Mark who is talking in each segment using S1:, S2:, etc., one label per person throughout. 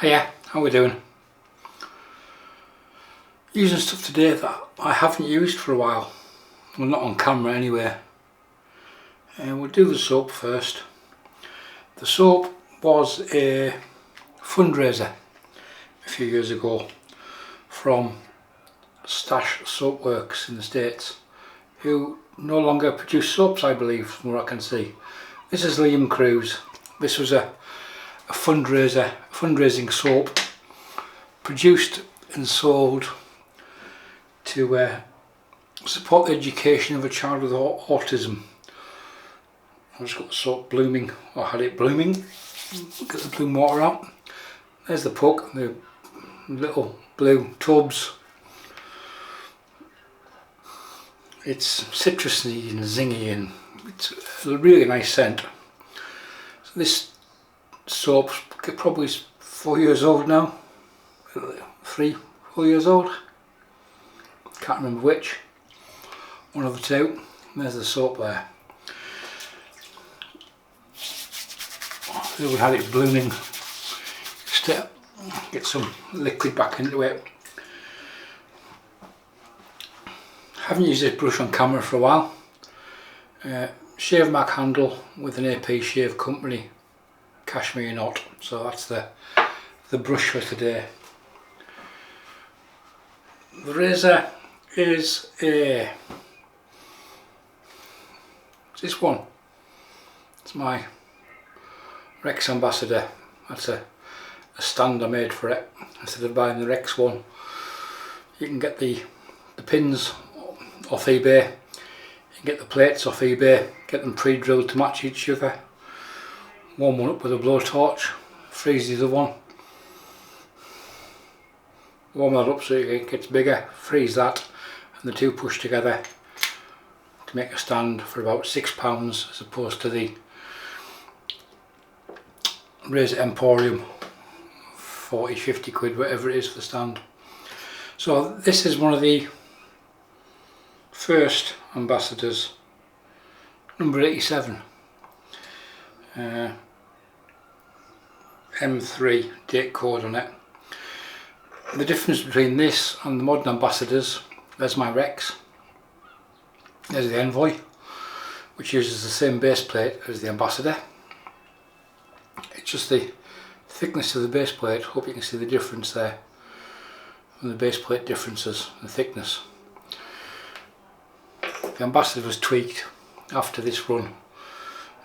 S1: Hiya, how we doing? Using stuff today that I haven't used for a while. Well, not on camera anyway. And we'll do the soap first. The soap was a fundraiser a few years ago from Stache soap works in the States, who no longer produce soaps, I believe, from what I can see. This is Cruz. This was a fundraising soap produced and sold to support the education of a child with autism. I've just got the soap blooming, or had it blooming. Get the bloom water out. There's the puck, the little blue tubs. It's citrusy and zingy, and it's a really nice scent. So this soap's probably 4 years old now. 3, 4 years old. Can't remember which. One of the two. There's the soap there. We had it blooming. Just to get some liquid back into it. Haven't used this brush on camera for a while. Shavemac handle with an AP Shave Company Cashmere knot. So that's the brush for today. The razor is this one. It's my Rex Ambassador. That's a stand I made for it. Instead of buying the Rex one, you can get the pins off eBay. You can get the plates off eBay. Get them pre-drilled to match each other. Warm one up with a blowtorch. Freeze the other one. Warm that up so it gets bigger. Freeze that, and the two push together to make a stand for about £6, as opposed to the Razor Emporium 40-50 quid, whatever it is for the stand. So this is one of the first ambassadors, number 87, M3 date code on it. The difference between this and the modern ambassadors, there's my Rex, there's the Envoy, which uses the same base plate as the ambassador. It's just the thickness of the base plate. Hope you can see the difference there, and the base plate differences, the thickness. The ambassador was tweaked after this run,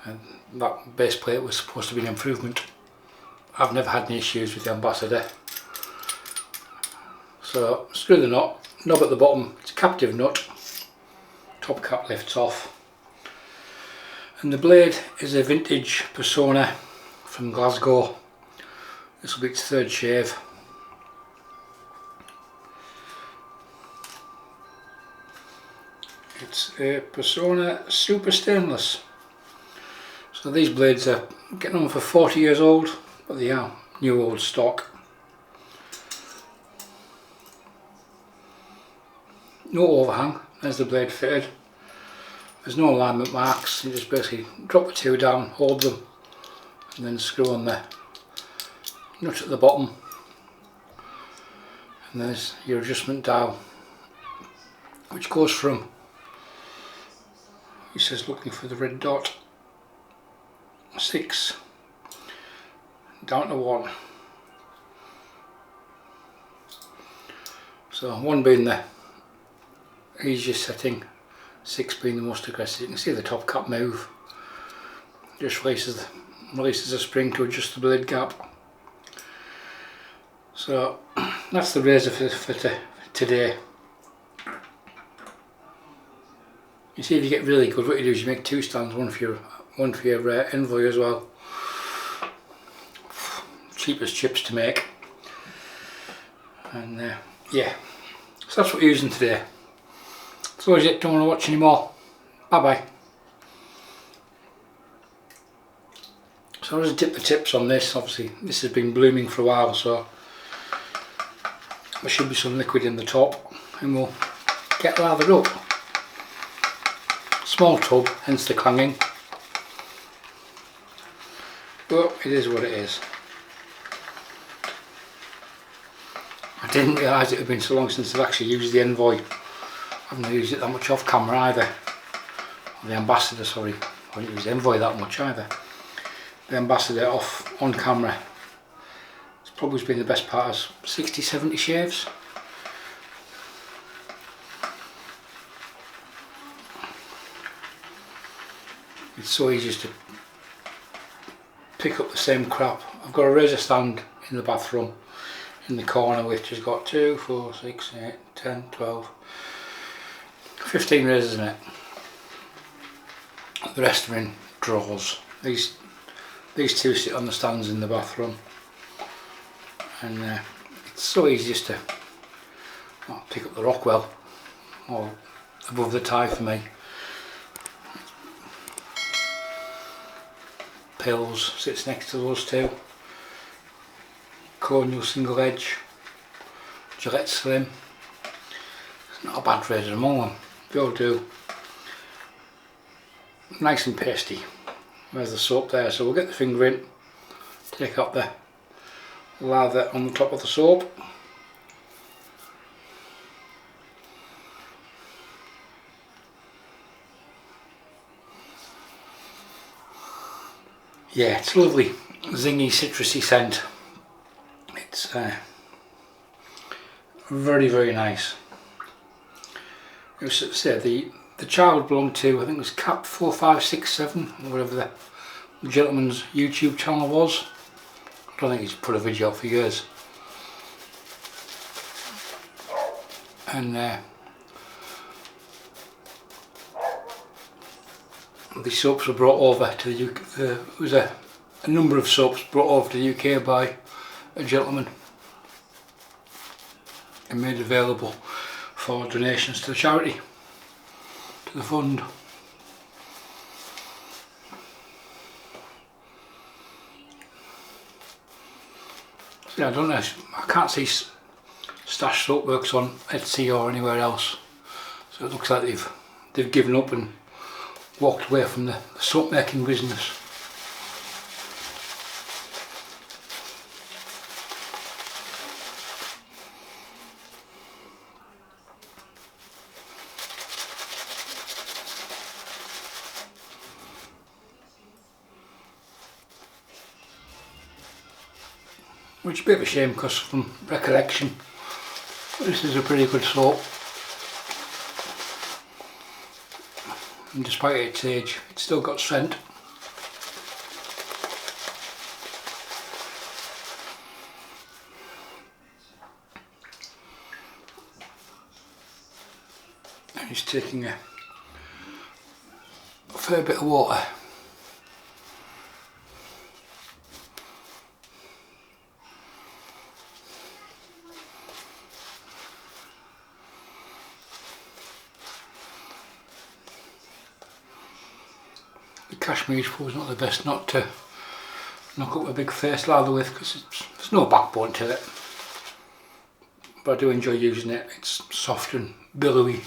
S1: and that base plate was supposed to be an improvement. I've never had any issues with the ambassador. So screw the knot, knob at the bottom, it's a captive nut, top cap lifts off, and the blade is a vintage Personna from Glasgow. This will be its third shave. It's a Personna Super Stainless. So these blades are getting on for 40 years old, but they are new old stock. No overhang, there's the blade fitted. There's no alignment marks, you just basically drop the two down, hold them, and then screw on the nut at the bottom. And there's your adjustment dial, which goes from, it says looking for the red dot, 6 down to 1. So 1 being the easiest setting, 6 being the most aggressive. You can see the top cap move. Just releases a spring to adjust the blade gap. So that's the razor for today. You see, if you get really good, what you do is you make 2 stands, one for your Envoy as well. Cheapest chips to make. And yeah, so that's what we're using today. So is it, don't want to watch anymore. Bye bye. So I'll just dip the tips on this. Obviously this has been blooming for a while, so there should be some liquid in the top, and we'll get lathered up. Small tub, hence the clanging, but it is what it is. didn't realise it had been so long since I've actually used the Envoy. I haven't used it that much off camera either. Or the Ambassador, sorry. I haven't used the Envoy that much either. The Ambassador off on camera. It's probably been the best part of 60-70 shaves. It's so easy just to pick up the same crap. I've got a razor stand in the bathroom in the corner which has got 2, 4, 6, 8, 10, 12, 15 razors in it. The rest are in drawers. These two sit on the stands in the bathroom, and it's so easy just to pick up the Rockwell or above the tie for me. Pills sits next to those two. Cornell single edge, Gillette Slim. It's not a bad razor among them. They all do. Nice and pasty. There's the soap there, so we'll get the finger in, take out the lather on the top of the soap. Yeah, it's lovely, zingy, citrusy scent. It's very, very nice. It was, say, the child belonged to, I think it was Cap 4567, or whatever the gentleman's YouTube channel was. I don't think he's put a video up for years. And the soaps were brought over to the UK. There was a number of soaps brought over to the UK by a gentleman and made available for donations to the charity, to the fund. So yeah, I don't know, I can't see Stache Soapworks on Etsy or anywhere else, so it looks like they've given up and walked away from the soap making business. Which is a bit of a shame because from recollection this is a pretty good soap, and despite its age it's still got scent. And it's taking a fair bit of water. The Cashmere is probably not the best not to knock up a big face lather with, because there's no backbone to it, but I do enjoy using it. It's soft and billowy.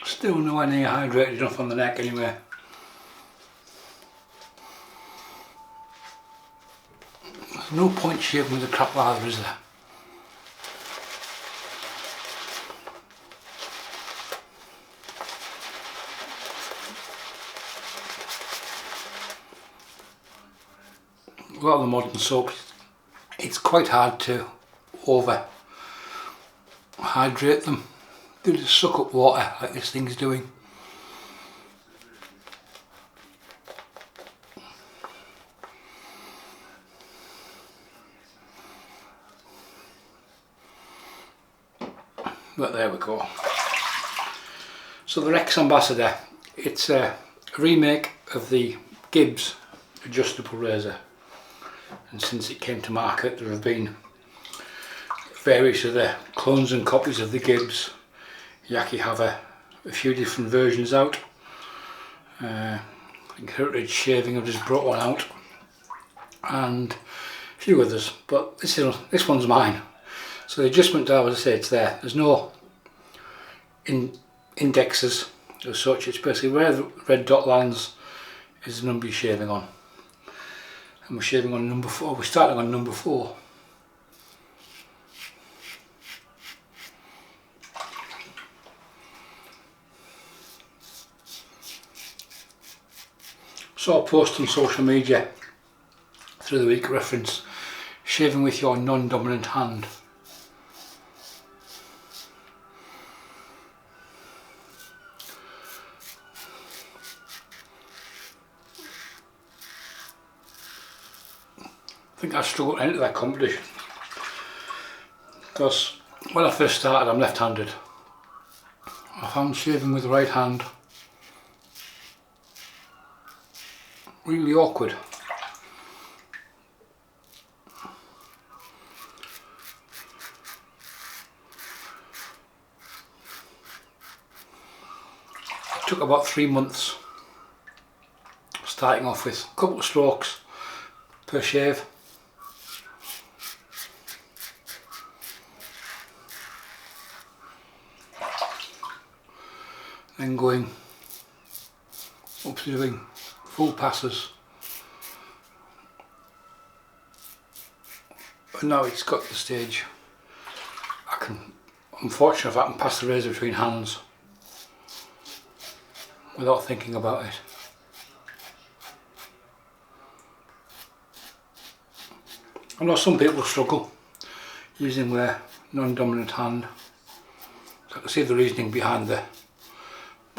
S1: Still nowhere near hydrated enough on the neck anyway. There's no point shaving with a crap lather, is there? A lot of the modern soaps, it's quite hard to over hydrate them. They just suck up water like this thing's doing. But there we go. So the Rex Ambassador, it's a remake of the Gibbs adjustable razor, and since it came to market there have been various other clones and copies of the Gibbs. You actually have a few different versions out. I think Heritage Shaving have just brought one out, and a few others, but this one's mine. So the adjustment dial, as I say, it's there. There's no indexes as such. It's basically where the red dot lands is the number you're shaving on. And we're shaving on number 4. We're starting on number 4. So I'll post on social media through the week reference shaving with your non-dominant hand. I think I struggled to enter that competition because when I first started, I'm left-handed. I found shaving with the right hand really awkward. It took about 3 months, starting off with a couple of strokes per shave. Then going up to doing full passes. But now it's got to the stage I'm fortunate if I can pass the razor between hands without thinking about it. I know some people struggle using their non-dominant hand, so I can see the reasoning behind the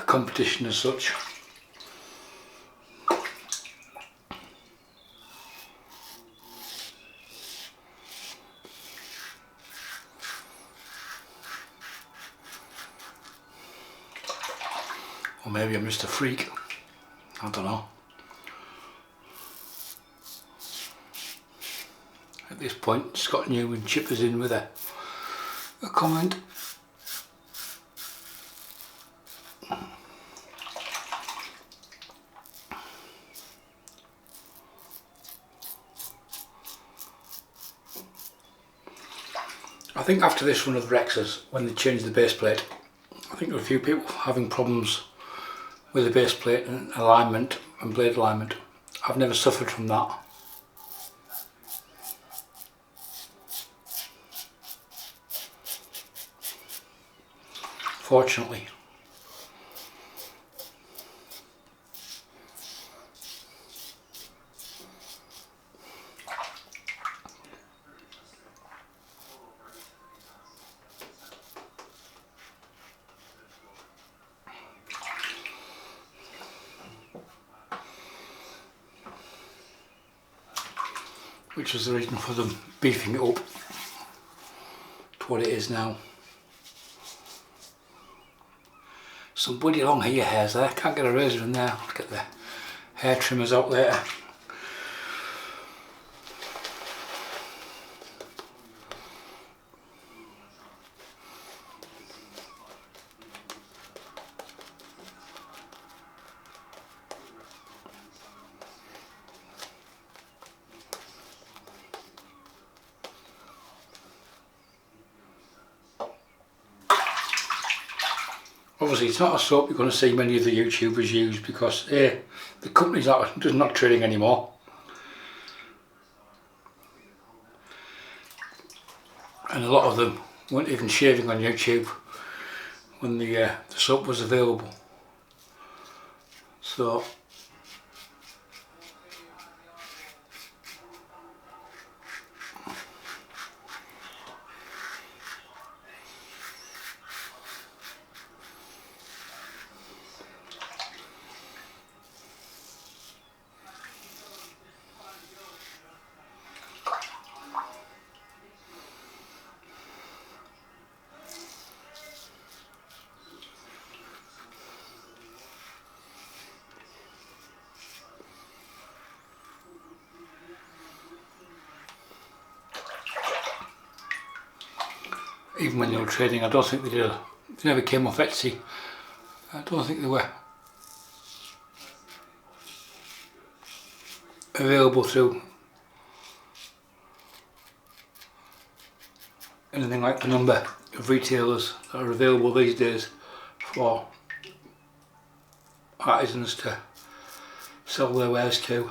S1: competition as such. Or maybe I'm just a freak, I don't know. At this point, Scott Newman chippers in with a comment. I think after this run of Rexes, when they changed the base plate, I think there were a few people having problems with the base plate and alignment and blade alignment. I've never suffered from that. Fortunately. Which was the reason for them beefing it up to what it is now. Some bloody long hair hairs there, can't get a razor in there. I'll get the hair trimmers out later. Obviously it's not a soap you're going to see many of the YouTubers use because the company's just not trading anymore. And a lot of them weren't even shaving on YouTube when the soap was available. So even when they were trading. I don't think they did. They never came off Etsy. I don't think they were available through anything like the number of retailers that are available these days for artisans to sell their wares to.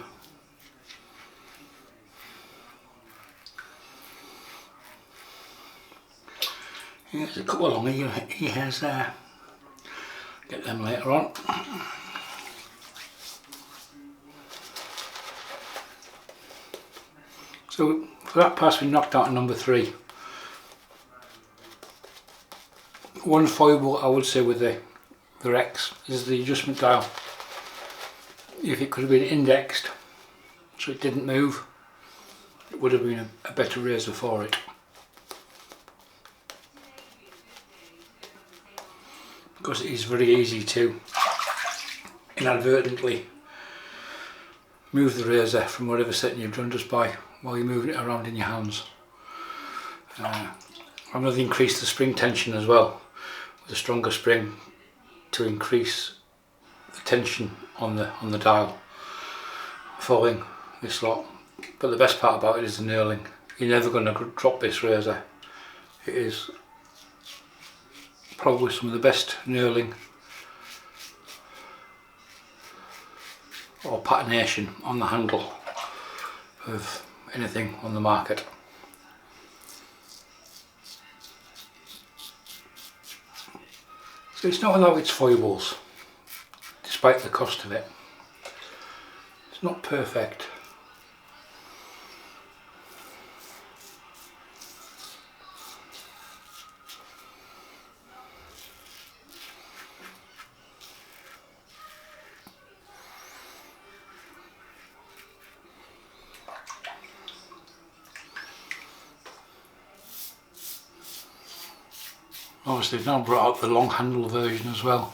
S1: There's a couple along here, he has there. Get them later on. So for that pass we knocked out number 3. One foible I would say with the Rex is the adjustment dial. If it could have been indexed so it didn't move, it would have been a better razor for it. Because it is very easy to inadvertently move the razor from whatever setting you've done just by while you're moving it around in your hands. I'm going to increase the spring tension as well with a stronger spring to increase the tension on the dial following this lot. But the best part about it is the knurling. You're never going to drop this razor. It is probably some of the best knurling or patination on the handle of anything on the market. So it's not without its foibles, despite the cost of it. It's not perfect. Obviously they've now brought out the long handle version as well.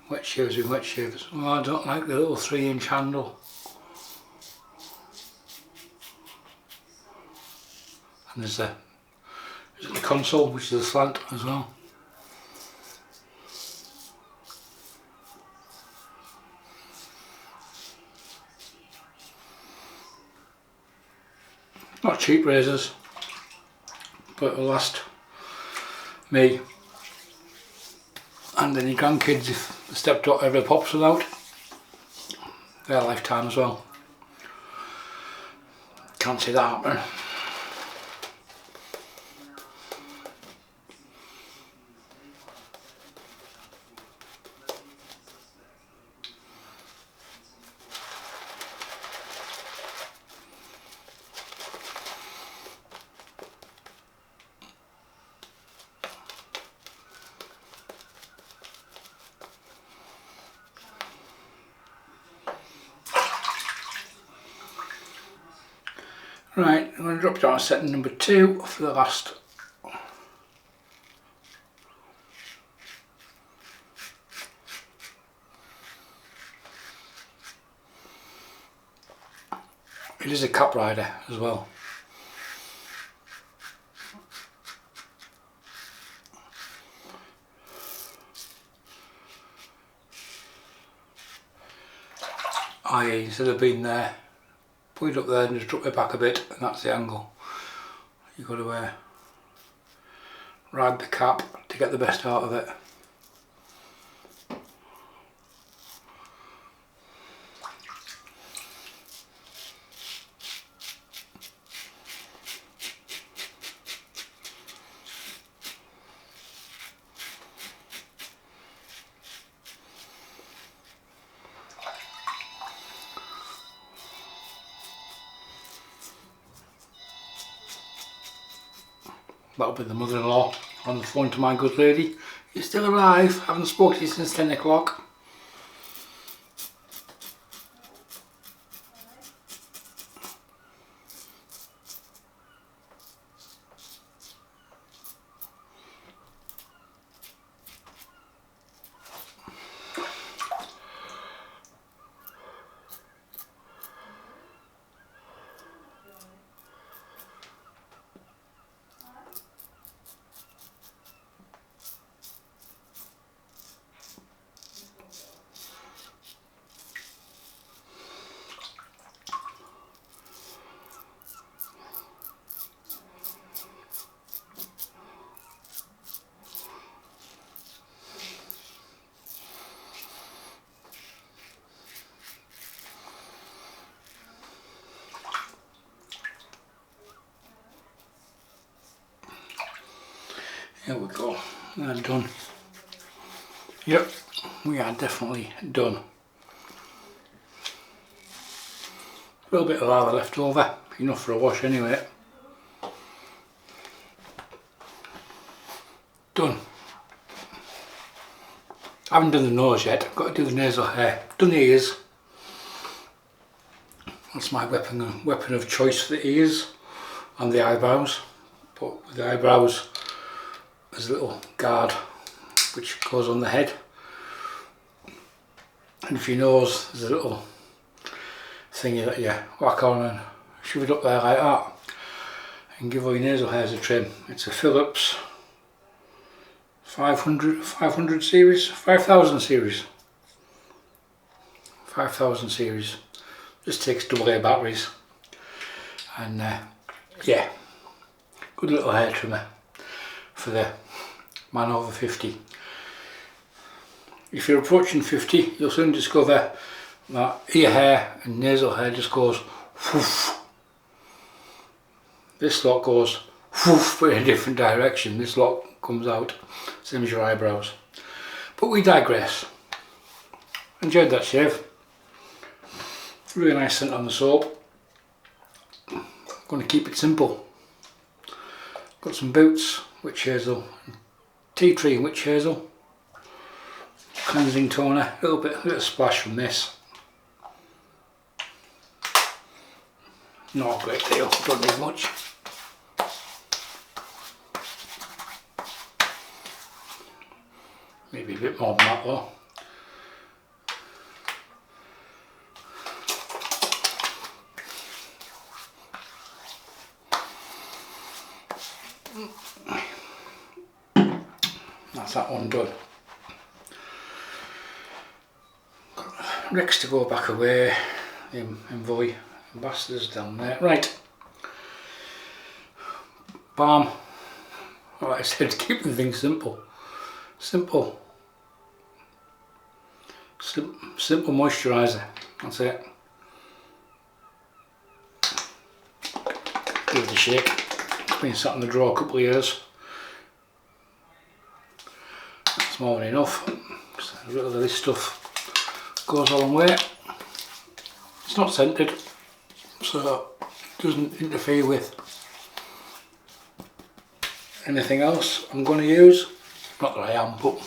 S1: Wet shavers with wet shavers. Well, I don't like the little 3-inch handle. And there's the console, which is a slant as well. Not cheap razors, but it'll last me and any grandkids if the stepdaughter ever pops without their lifetime as well. Can't see that happening. Right, I'm going to drop down to setting number 2 for the last. It is a cap rider as well. I.e. instead of being there, put it up there and just drop it back a bit, and that's the angle. You've got to ride the cap to get the best out of it. That'll be the mother-in-law on the phone to my good lady. You're still alive, haven't spoken to you since 10 o'clock. Here we go, we are done. Yep, we are definitely done. A little bit of lather left over, enough for a wash anyway. Done. I haven't done the nose yet, I've got to do the nasal hair. Done the ears. That's my weapon of choice for the ears and the eyebrows. But with the eyebrows, there's a little guard which goes on the head. And for your nose, there's a little thingy that you whack on and shove it up there like that. And give all your nasal hairs a trim. It's a Philips 500 series, 5000 series. 5000 series. Just takes AA batteries. And yeah, good little hair trimmer for the man over 50. If you're approaching 50, you'll soon discover that ear hair and nasal hair just goes whoof. This lot goes whoof, but in a different direction. This lot comes out, same as your eyebrows. But we digress. Enjoyed that shave. Really nice scent on the soap. I'm going to keep it simple. Got some boots, witch hazel, tea tree and witch hazel. Cleansing toner, a little splash from this. Not a great deal, don't need much. Maybe a bit more than that though. That's that one done. Rex to go back away, the envoy ambassadors down there. Right, balm. Like I said, keep the thing simple. Simple moisturiser, that's it. Give it a shake. It's been sat in the drawer a couple of years. That's more than enough. A little of this stuff goes a long way. It's not scented, so it doesn't interfere with anything else I'm going to use. Not that I am, but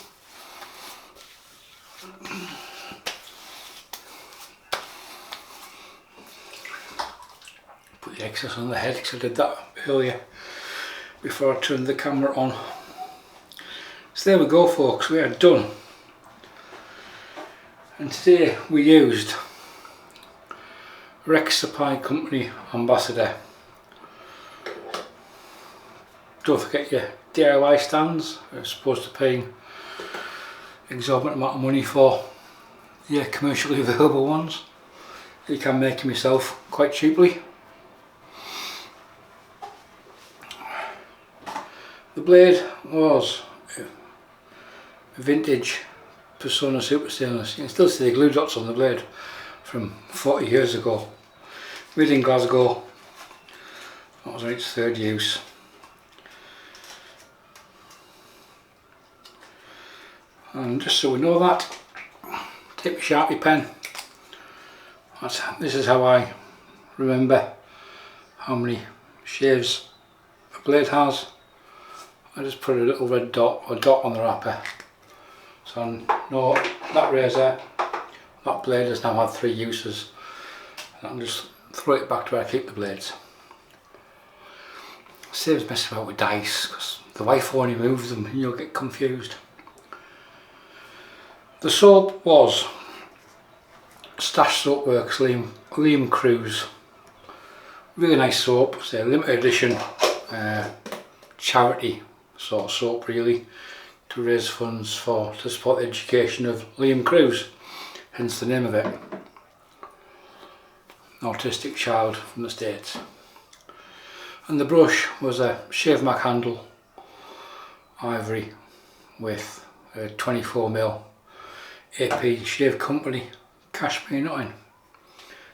S1: put the excess on the head because I did that earlier before I turned the camera on. So there we go folks, we are done. And today we used Rex Supply Company Ambassador. Don't forget your DIY stands. As opposed to paying exorbitant amount of money for your commercially available ones. You can make them yourself quite cheaply. The blade was a vintage Personna Super Stainless. You can still see the glue dots on the blade from 40 years ago. Made in Glasgow. That was on its third use. And just so we know that, take my Sharpie pen. This is how I remember how many shaves a blade has. I just put a little red dot or dot on the wrapper. So I know that razor, that blade has now had 3 uses. And I'll just throw it back to where I keep the blades. Saves messing about with dice because the wife only moves them and you'll get confused. The soap was Stache Soapworks Liam Cruz. Really nice soap, it's a limited edition charity sort of soap really, to raise funds to support the education of Liam Cruz, hence the name of it. An autistic child from the States. And the brush was a Shavemac handle, ivory, with a 24mm AP Shave Company Cashmere nutting.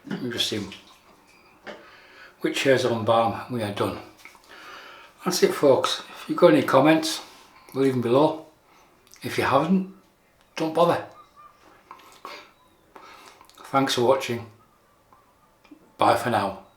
S1: We've just seen witch hazel and balm, we are done. That's it folks. If you've got any comments, leave them below. If you haven't, don't bother. Thanks for watching. Bye for now.